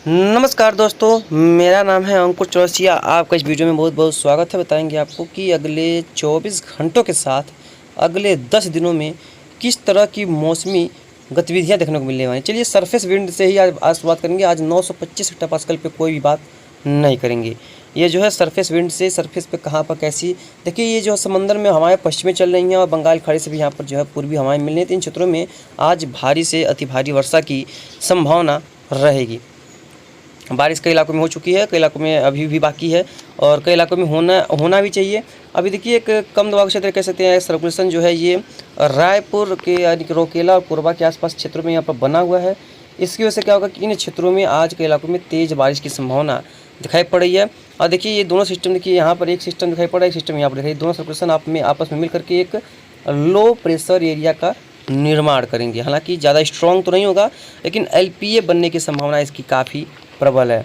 नमस्कार दोस्तों, मेरा नाम है अंकुर चौरसिया। आपका इस वीडियो में बहुत बहुत स्वागत है। बताएंगे आपको कि अगले 24 घंटों के साथ अगले 10 दिनों में किस तरह की मौसमी गतिविधियां देखने को मिलने वाली। चलिए सरफेस विंड से ही आज बात करेंगे। आज 925 हेक्टोपास्कल पे कोई भी बात नहीं करेंगे। ये जो है सरफेस विंड से सरफेस पे कहाँ पर कैसी, देखिए ये जो समंदर में हवाएं पश्चिमी चल रही हैं और बंगाल खाड़ी से भी यहाँ पर जो है पूर्वी हवाएं मिल रही हैं। तो इन क्षेत्रों में आज भारी से अति भारी वर्षा की संभावना रहेगी। बारिश कई इलाकों में हो चुकी है, कई इलाकों में अभी भी बाकी है और कई इलाकों में होना भी चाहिए। अभी देखिए एक कम दबाव क्षेत्र कह सकते हैं, सर्कुलेशन जो है ये रायपुर के यानी कि रोकेला और कोरबा के आसपास क्षेत्रों में यहाँ पर बना हुआ है। इसकी वजह से क्या होगा कि इन क्षेत्रों में आज के इलाकों में तेज़ बारिश की संभावना दिखाई पड़ रही है। और देखिए ये दोनों सिस्टम, देखिए यहाँ पर एक सिस्टम दिखाई पड़ रहा है, एक सिस्टम यहाँ पर दिखाई, दोनों सर्कुलेशन आपस में मिल करके एक लो प्रेशर एरिया का निर्माण करेंगे। हालांकि ज़्यादा स्ट्रॉन्ग तो नहीं होगा, लेकिन एलपीए बनने की संभावना इसकी काफ़ी प्रबल है।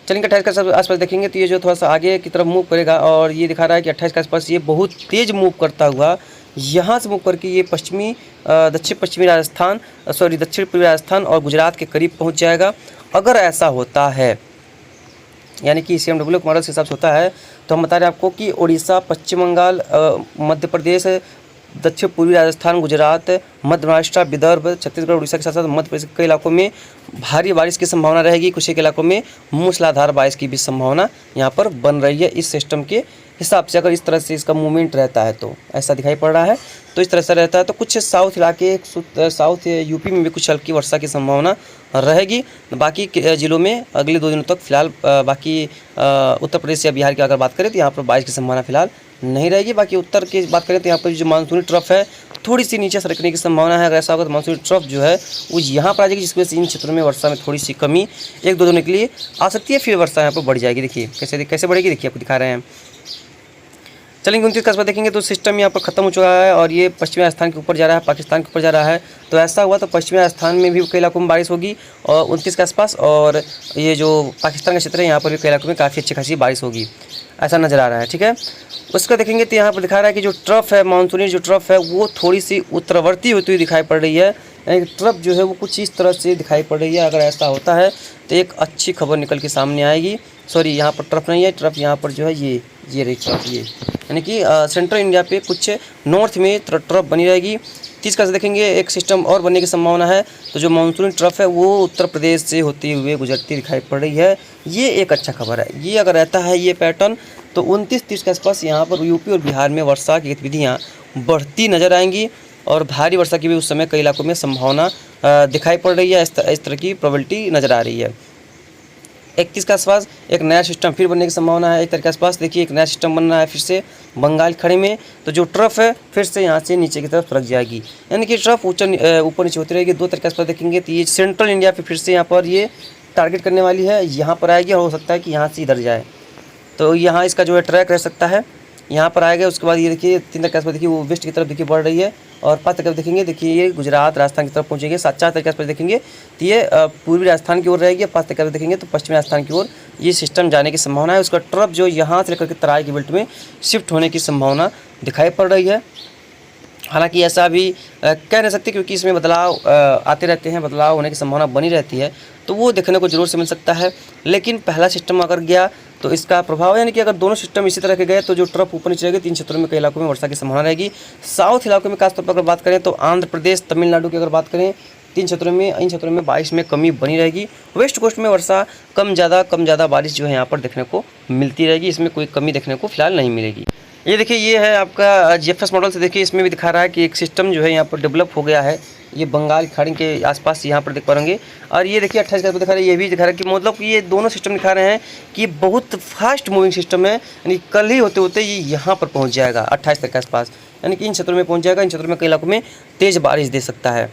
चलेंगे 28 के आसपास देखेंगे तो ये जो थोड़ा सा आगे की तरफ मूव करेगा और ये दिखा रहा है कि 28 के आसपास ये बहुत तेज़ मूव करता हुआ यहाँ से मूव करके ये दक्षिण पूर्वी राजस्थान और गुजरात के करीब पहुँच जाएगा। अगर ऐसा होता है, यानी कि CMW मॉडल के हिसाब से होता है, तो हम बता रहे हैं आपको कि उड़ीसा, पश्चिम बंगाल, मध्य प्रदेश, दक्षिण पूर्वी राजस्थान, गुजरात, मध्य महाराष्ट्र, विदर्भ, छत्तीसगढ़, उड़ीसा के साथ साथ मध्य प्रदेश के कई इलाकों में भारी बारिश की संभावना रहेगी। कुछ एक इलाकों में मूसलाधार बारिश की भी संभावना यहाँ पर बन रही है। इस सिस्टम के हिसाब से अगर इस तरह से इसका मूवमेंट रहता है तो ऐसा दिखाई पड़ रहा है। तो इस तरह से रहता है तो कुछ साउथ इलाके, साउथ यूपी में भी कुछ हल्की वर्षा की संभावना रहेगी। बाकी ज़िलों में अगले 2 दिनों तक फिलहाल बाकी उत्तर प्रदेश या बिहार की अगर बात करें तो यहाँ पर बारिश की संभावना फिलहाल नहीं रहेगी। बाकी उत्तर की बात करें तो यहाँ पर जो मानसूनी ट्रफ है थोड़ी सी नीचे सरकने की संभावना है। अगर ऐसा होगा तो मानसूनी ट्रफ जो है वो यहाँ पर आ जाएगी, जिसकी वजह से इन क्षेत्रों में वर्षा में थोड़ी सी कमी 1-2 दिनों के लिए आ सकती है। फिर वर्षा यहाँ पर बढ़ जाएगी। देखिए कैसे बढ़ेगी, देखिए आपको दिखा रहे हैं। चलेंगे 29 के आसपास देखेंगे तो सिस्टम यहाँ पर खत्म हो चुका है और ये पश्चिमी राजस्थान के ऊपर जा रहा है, पाकिस्तान के ऊपर जा रहा है। तो ऐसा हुआ तो पश्चिमी राजस्थान में भी कई इलाकों में बारिश होगी और 29 के आसपास, और ये जो पाकिस्तान का क्षेत्र है यहाँ पर भी कई इलाकों में काफ़ी अच्छी खासी बारिश होगी, ऐसा नज़र आ रहा है। ठीक है, उसका देखेंगे तो यहाँ पर दिखा रहा है कि जो ट्रफ है, मानसूनी जो ट्रफ है वो थोड़ी सी उत्तरवर्ती होती हुई दिखाई पड़ रही है। यानी कि ट्रफ जो है वो कुछ इस तरह से दिखाई पड़ रही है। अगर ऐसा होता है तो एक अच्छी खबर निकल के सामने आएगी। सॉरी, यहाँ पर ट्रफ नहीं है, ट्रफ यहाँ पर जो है ये रही ट्रफ, ये यानी कि सेंट्रल इंडिया पे कुछ नॉर्थ में ट्रफ बनी रहेगी। 30 का से देखेंगे एक सिस्टम और बनने की संभावना है। तो जो मानसूनी ट्रफ है वो उत्तर प्रदेश से होते हुए गुजरती दिखाई पड़ रही है। ये एक अच्छा खबर है। ये अगर रहता है ये पैटर्न तो 29-30 के आसपास यहाँ पर यूपी और बिहार में वर्षा की गतिविधियाँ बढ़ती नजर आएंगी और भारी वर्षा की भी उस समय कई इलाकों में संभावना दिखाई पड़ रही है। इस तरह की प्रोबेबिलिटी नज़र आ रही है। 31 के आसपास एक नया सिस्टम फिर बनने की संभावना है। 1 तारीख के आसपास देखिए एक नया सिस्टम बन रहा है फिर से बंगाल खाड़ी में। तो जो ट्रफ है फिर से यहाँ से नीचे की तरफ सरक जाएगी, यानी कि ट्रफ ऊपर नीचे होती रहेगी। 2 तारीख के आसपास देखेंगे तो ये सेंट्रल इंडिया पे फिर से यहाँ पर ये टारगेट करने वाली है, यहाँ पर आएगी और हो सकता है कि यहाँ से इधर जाए। तो यहाँ इसका जो है ट्रैक रह सकता है, यहाँ पर आएगा। उसके बाद ये देखिए 3 तारीख के आसपास देखिए वो वेस्ट की तरफ देखिए बढ़ रही है और 5 तारीख देखेंगे देखिए ये गुजरात, राजस्थान की तरफ पहुँचेंगे। 4 तारीख के आसपास देखेंगे तो ये पूर्वी राजस्थान की ओर रहेगी। 5 तारीख देखेंगे तो पश्चिमी राजस्थान की ओर ये सिस्टम जाने की संभावना है। उसका ट्रफ जो यहाँ से लेकर के तराई की बेल्ट में शिफ्ट होने की संभावना दिखाई पड़ रही है। हालांकि ऐसा अभी कह नहीं सकते क्योंकि इसमें बदलाव आते रहते हैं, बदलाव होने की संभावना बनी रहती है, तो वो देखने को जरूर से मिल सकता है। लेकिन पहला सिस्टम अगर गया तो इसका प्रभाव, यानी कि अगर दोनों सिस्टम इसी तरह के गए तो जो ट्रफ ऊपर नीचे रहेगी 3 क्षेत्रों में कई इलाकों में वर्षा की संभावना रहेगी। साउथ इलाकों में खासतौर पर अगर बात करें तो आंध्र प्रदेश, तमिलनाडु की अगर बात करें 3 क्षेत्रों में, इन क्षेत्रों में बारिश में कमी बनी रहेगी। वेस्ट कोस्ट में वर्षा कम ज़्यादा बारिश जो है यहाँ पर देखने को मिलती रहेगी, इसमें कोई कमी देखने को फिलहाल नहीं मिलेगी। ये देखिए ये है आपका GFS मॉडल से देखिए इसमें भी दिखा रहा है कि एक सिस्टम जो है यहाँ पर डेवलप हो गया है। ये बंगाल खाड़ी के आसपास यहाँ पर देख पाएंगे। और ये देखिए 28 का दिखा रहा है, ये भी दिखा रहा है कि मतलब कि ये दोनों सिस्टम दिखा रहे हैं कि बहुत फास्ट मूविंग सिस्टम है। यानी कल ही होते होते ये यहाँ पर पहुँच जाएगा 28 तक के आसपास, यानी कि इन क्षेत्रों में पहुँच जाएगा। इन क्षेत्रों में कई इलाकों में तेज़ बारिश दे सकता है।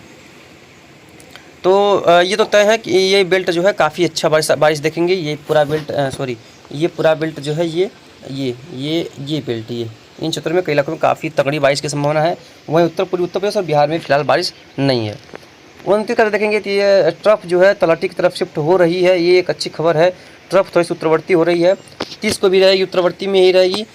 तो ये तो तय है कि ये बेल्ट जो है काफ़ी अच्छा बारिश देखेंगे। ये पूरा बेल्ट ये पूरा बेल्ट जो है ये बेल्ट इन क्षेत्रों में कई इलाकों में काफ़ी तगड़ी बारिश की संभावना है। वहीं उत्तर प्रदेश और बिहार में फिलहाल बारिश नहीं है। 29 का देखेंगे तो ये ट्रफ जो है तलहटी की तरफ शिफ्ट हो रही है, ये एक अच्छी खबर है। ट्रफ थोड़ी सी उत्तरवर्ती हो रही है, 30 को भी रहेगी, उत्तरवर्ती में ही रहेगी।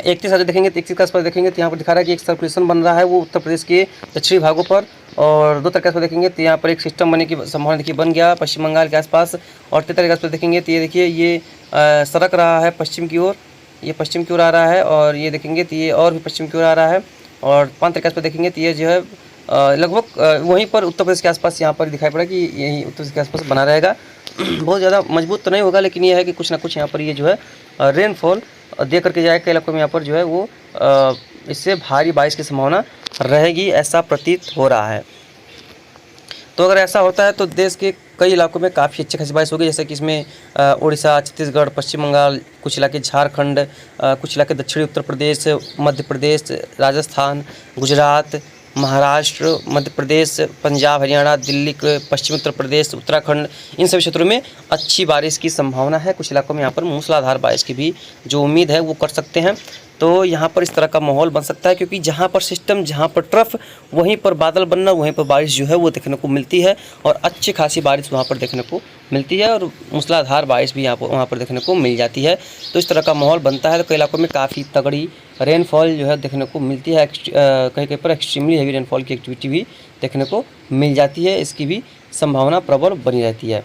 31 देखेंगे तो 31 के आसपास देखेंगे तो यहाँ पर दिखा रहा है कि एक सर्कुलेशन बन रहा है, वो उत्तर प्रदेश के दक्षिणी भागों पर और 2 तारीख के आसपास देखेंगे तो यहाँ पर एक सिस्टम बनने की संभावना देखिए बन गया पश्चिम बंगाल के आसपास। और 3 तारीख के आसपास देखेंगे तो ये देखिए ये सरक रहा है पश्चिम की ओर, ये पश्चिम की ओर आ रहा है और ये देखेंगे तो ये और भी पश्चिम की ओर आ रहा है। और 5 तारीख के आसपास देखेंगे तो ये जो है लगभग वहीं पर उत्तर प्रदेश के आसपास यहाँ पर दिखाई पड़ा कि यही उत्तर प्रदेश के आसपास बना रहेगा। बहुत ज़्यादा मजबूत तो नहीं होगा, लेकिन ये है कि कुछ ना कुछ यहाँ पर ये जो है रेनफॉल दे करके जाएगा। कई इलाकों में यहाँ पर जो है वो इससे भारी बारिश की संभावना रहेगी, ऐसा प्रतीत हो रहा है। तो अगर ऐसा होता है तो देश के कई इलाकों में काफ़ी अच्छी खासी बारिश होगी, जैसे कि इसमें उड़ीसा, छत्तीसगढ़, पश्चिम बंगाल, कुछ इलाके झारखंड, कुछ इलाके दक्षिणी उत्तर प्रदेश, मध्य प्रदेश, राजस्थान, गुजरात, महाराष्ट्र, मध्य प्रदेश, पंजाब, हरियाणा, दिल्ली, पश्चिमी उत्तर प्रदेश, उत्तराखंड, इन सभी क्षेत्रों में अच्छी बारिश की संभावना है। कुछ इलाकों में यहाँ पर मूसलाधार बारिश की भी जो उम्मीद है वो कर सकते हैं। तो यहाँ पर इस तरह का माहौल बन सकता है, क्योंकि जहाँ पर सिस्टम, जहाँ पर ट्रफ, वहीं पर बादल बनना, वहीं पर बारिश जो है वो देखने को मिलती है और अच्छी खासी बारिश वहाँ पर देखने को मिलती है और मूसलाधार बारिश भी वहाँ पर देखने को मिल जाती है। तो इस तरह का माहौल बनता है तो कई इलाकों में काफ़ी तगड़ी रेनफॉल जो है देखने को मिलती है। कहीं कहीं पर एक्सट्रीमली हैवी रेनफॉल की एक्टिविटी भी देखने को मिल जाती है, इसकी भी संभावना प्रबल बनी रहती है।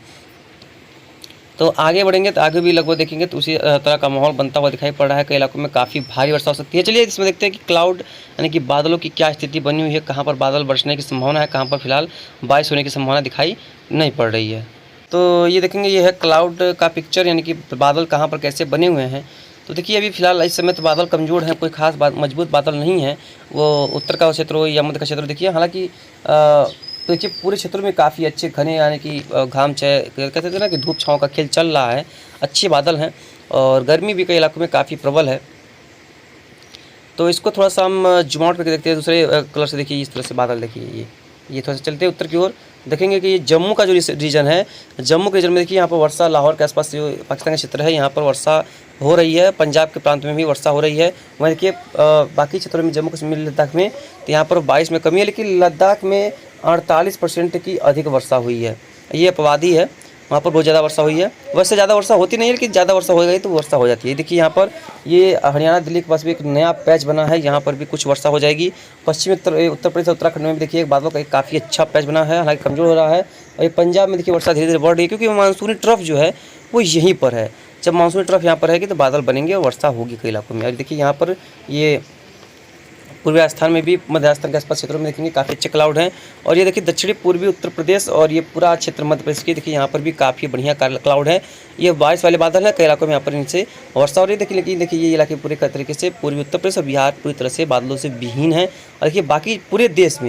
तो आगे बढ़ेंगे तो आगे भी लगभग देखेंगे तो उसी तरह का माहौल बनता हुआ दिखाई पड़ रहा है। कई इलाकों में काफ़ी भारी वर्षा हो सकती है। चलिए इसमें देखते हैं कि क्लाउड यानी कि बादलों की क्या स्थिति बनी हुई है, कहाँ पर बादल बरसने की संभावना है, कहाँ पर फिलहाल बारिश होने की संभावना दिखाई नहीं पड़ रही है। तो ये देखेंगे ये है क्लाउड का पिक्चर, यानी कि बादल कहाँ पर कैसे बने हुए हैं। तो देखिए अभी फिलहाल इस समय तो बादल कमज़ोर हैं, कोई खास मजबूत बादल नहीं है। वो उत्तर का क्षेत्र हो या मध्य का क्षेत्र देखिए, हालांकि तो देखिए पूरे क्षेत्र में काफ़ी अच्छे घने यानी कि घाम कहते थे ना कि धूप छाँव का खेल चल रहा है, अच्छे बादल हैं और गर्मी भी कई इलाकों में काफ़ी प्रबल है। तो इसको थोड़ा सा हम जूम आउट करके देखते हैं दूसरे कलर से। देखिए इस तरह से बादल देखिए, ये थोड़ा सा चलते हैं उत्तर की ओर, देखेंगे कि ये जम्मू का जो रीजन है, जम्मू के रीजन में देखिए यहाँ पर वर्षा, लाहौर के आसपास जो पाकिस्तान का क्षेत्र है यहाँ पर वर्षा हो रही है, पंजाब के प्रांत में भी वर्षा हो रही है। वहीं देखिए बाकी क्षेत्रों में जम्मू कश्मीर, लद्दाख में तो यहाँ पर बारिश में कमी है, लेकिन लद्दाख में 48% की अधिक वर्षा हुई है। ये अपवादी है, वहाँ पर बहुत ज़्यादा वर्षा हुई है। वैसे ज़्यादा वर्षा होती नहीं है, लेकिन ज़्यादा वर्षा हो गई तो वर्षा हो जाती है। देखिए यहाँ पर ये हरियाणा दिल्ली के पास भी एक नया पैच बना है, यहाँ पर भी कुछ वर्षा हो जाएगी। पश्चिमी उत्तर प्रदेश और उत्तराखंड में भी देखिए बादलों का एक काफ़ी अच्छा पैच बना है, हालांकि कमज़ोर हो रहा है। और ये पंजाब में देखिए वर्षा धीरे धीरे बढ़ रही है, क्योंकि मानसूनी ट्रफ जो है वो यहीं पर है। जब मानसूनी ट्रफ यहाँ पर रहेगी तो बादल बनेंगे और वर्षा होगी कई इलाकों में। और देखिए यहाँ पर ये पूर्वी राजस्थान में भी, मध्य राजस्थान के आसपास क्षेत्रों में देखेंगे काफ़ी अच्छे क्लाउड हैं। और ये देखिए दक्षिणी पूर्वी उत्तर प्रदेश और ये पूरा क्षेत्र मध्य प्रदेश की, देखिए यहाँ पर भी काफ़ी बढ़िया क्लाउड है। ये बारिश वाले बादल हैं, कई इलाकों में यहाँ पर इनसे वर्षा हो रही है। देखिए लेकिन देखिए ये इलाके पूरे तरीके से पूर्वी उत्तर प्रदेश और बिहार पूरी तरह से बादलों से विहीन है। और देखिए बाकी पूरे देश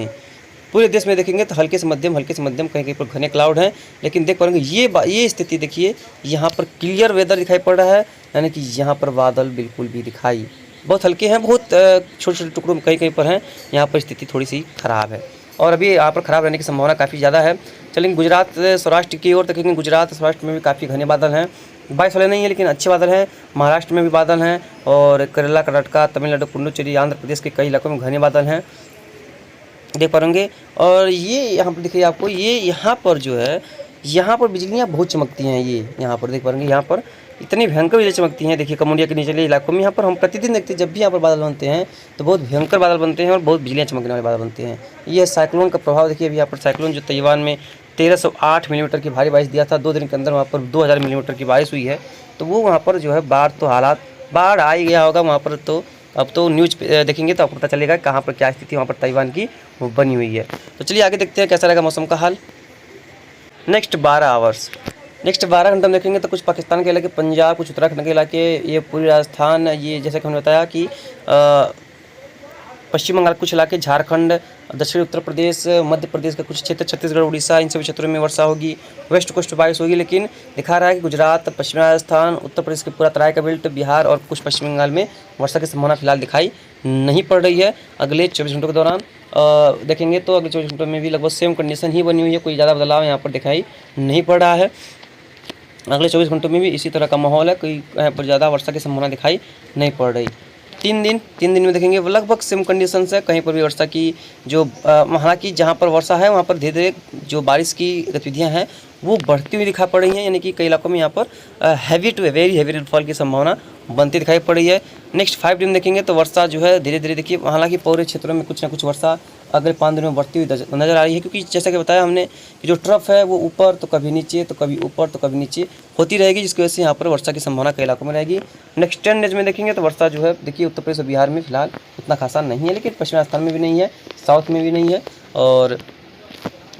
में देखेंगे तो हल्के से मध्यम कहीं कहीं पर घने क्लाउड हैं। लेकिन देख पाएंगे ये स्थिति देखिए, यहाँ पर क्लियर वेदर दिखाई पड़ रहा है, यानी कि यहाँ पर बादल बिल्कुल भी दिखाई बहुत हल्के हैं, बहुत छोटे छोटे टुकड़ों में कहीं कहीं पर हैं। यहाँ पर स्थिति थोड़ी सी ख़राब है और अभी यहाँ पर ख़राब रहने की संभावना काफ़ी ज़्यादा है। चलेंगे गुजरात सौराष्ट्र की ओर देखेंगे, गुजरात सौराष्ट्र में भी काफ़ी घने बादल हैं, बारिश वाले नहीं है लेकिन अच्छे बादल हैं। महाराष्ट्र में भी बादल हैं और केरला, कर्नाटक, तमिलनाडु, पुडुचेरी, आंध्र प्रदेश के कई इलाकों में घने बादल हैं, देख पाएंगे। और ये यहाँ पर देखिए आपको, ये यहाँ पर जो है यहाँ पर बिजलियाँ बहुत चमकती हैं। ये यहाँ पर देख पाएंगे, यहाँ पर इतनी भयंकर बिजली चमकती हैं। देखिए कमुंडिया के निचले इलाकों में यहाँ पर हम प्रतिदिन देखते हैं, जब भी यहाँ पर बादल बनते हैं तो बहुत भयंकर बादल बनते हैं और बहुत बिजलियाँ चमकने वाले बादल बनते हैं। ये साइक्लोन का प्रभाव देखिए, अभी यहाँ पर साइक्लोन जो ताइवान में 1308 मिलीमीटर की भारी बारिश दिया था, 2 दिन के अंदर वहाँ पर 2000 मिलीमीटर की बारिश हुई है। तो वो वहाँ पर जो है बाढ़ आ ही गया होगा वहाँ पर। तो अब तो न्यूज़ देखेंगे तो आपको पता चलेगा कहाँ पर क्या स्थिति वहाँ पर ताइवान की वो बनी हुई है। तो चलिए आगे देखते हैं कैसा रहेगा मौसम का हाल नेक्स्ट 12 घंटे में देखेंगे। तो कुछ पाकिस्तान के इलाके, पंजाब, कुछ उत्तराखंड के इलाके, ये पूरी राजस्थान, ये जैसे कि हमने बताया कि पश्चिम बंगाल कुछ इलाके, झारखंड, दक्षिणी उत्तर प्रदेश, मध्य प्रदेश का कुछ क्षेत्र, छत्तीसगढ़, उड़ीसा, इन सभी क्षेत्रों में वर्षा होगी। वेस्ट कोस्ट बारिश होगी, लेकिन दिखा रहा है कि गुजरात, पश्चिमी राजस्थान, उत्तर प्रदेश के पूरा तराई का बेल्ट, बिहार और कुछ पश्चिम बंगाल में वर्षा की संभावना फिलहाल दिखाई नहीं पड़ रही है। अगले 24 घंटों के दौरान देखेंगे तो अगले 24 घंटों में भी लगभग सेम कंडीशन ही बनी हुई है, कोई ज़्यादा बदलाव यहाँ पर दिखाई नहीं पड़ रहा है। अगले 24 घंटों में भी इसी तरह का माहौल है, कोई यहाँ पर ज़्यादा वर्षा की संभावना दिखाई नहीं पड़ रही। 3 दिन में देखेंगे लगभग सेम कंडीशन है, कहीं पर भी वर्षा की जो हालांकि जहाँ पर वर्षा है वहाँ पर धीरे धीरे जो बारिश की गतिविधियाँ हैं वो बढ़ती हुई दिखाई पड़ रही हैं, यानी कि कई इलाकों में यहाँ पर heavy to very heavy rainfall की संभावना बनती दिखाई पड़ रही है। नेक्स्ट 5 दिन देखेंगे तो वर्षा जो है धीरे धीरे देखिए, हालांकि पूरे क्षेत्रों में कुछ ना कुछ वर्षा अगले 5 दिनों में बढ़ती हुई नज़र आ रही है, क्योंकि जैसा कि बताया हमने कि जो ट्रफ है वो ऊपर तो कभी नीचे, तो कभी ऊपर तो कभी नीचे होती रहेगी, जिसकी वजह से यहाँ पर वर्षा की संभावना कई इलाकों में रहेगी। नेक्स्ट 10 डेज में देखेंगे तो वर्षा जो है, देखिए उत्तर प्रदेश और बिहार में फिलहाल उतना खासा नहीं है, लेकिन पश्चिमी राजस्थान में भी नहीं है, साउथ में भी नहीं है, और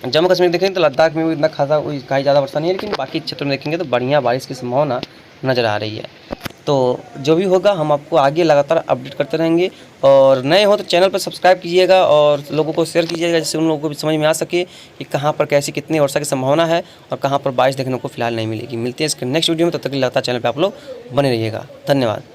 जम्मू कश्मीर देखेंगे तो लद्दाख में भी इतना खासा कहीं ज़्यादा वर्षा नहीं है, लेकिन बाकी क्षेत्रों में देखेंगे तो बढ़िया बारिश की संभावना नज़र आ रही है। तो जो भी होगा हम आपको आगे लगातार अपडेट करते रहेंगे, और नए हो तो चैनल पर सब्सक्राइब कीजिएगा और लोगों को शेयर कीजिएगा, जिससे उन लोगों को भी समझ में आ सके कि कहाँ पर कैसी कितनी वर्षा की संभावना है और कहाँ पर बारिश देखने को फिलहाल नहीं मिलेगी। मिलते हैं इसके नेक्स्ट वीडियो में, तब तक लगातार चैनल पर आप लोग बने रहिएगा। धन्यवाद।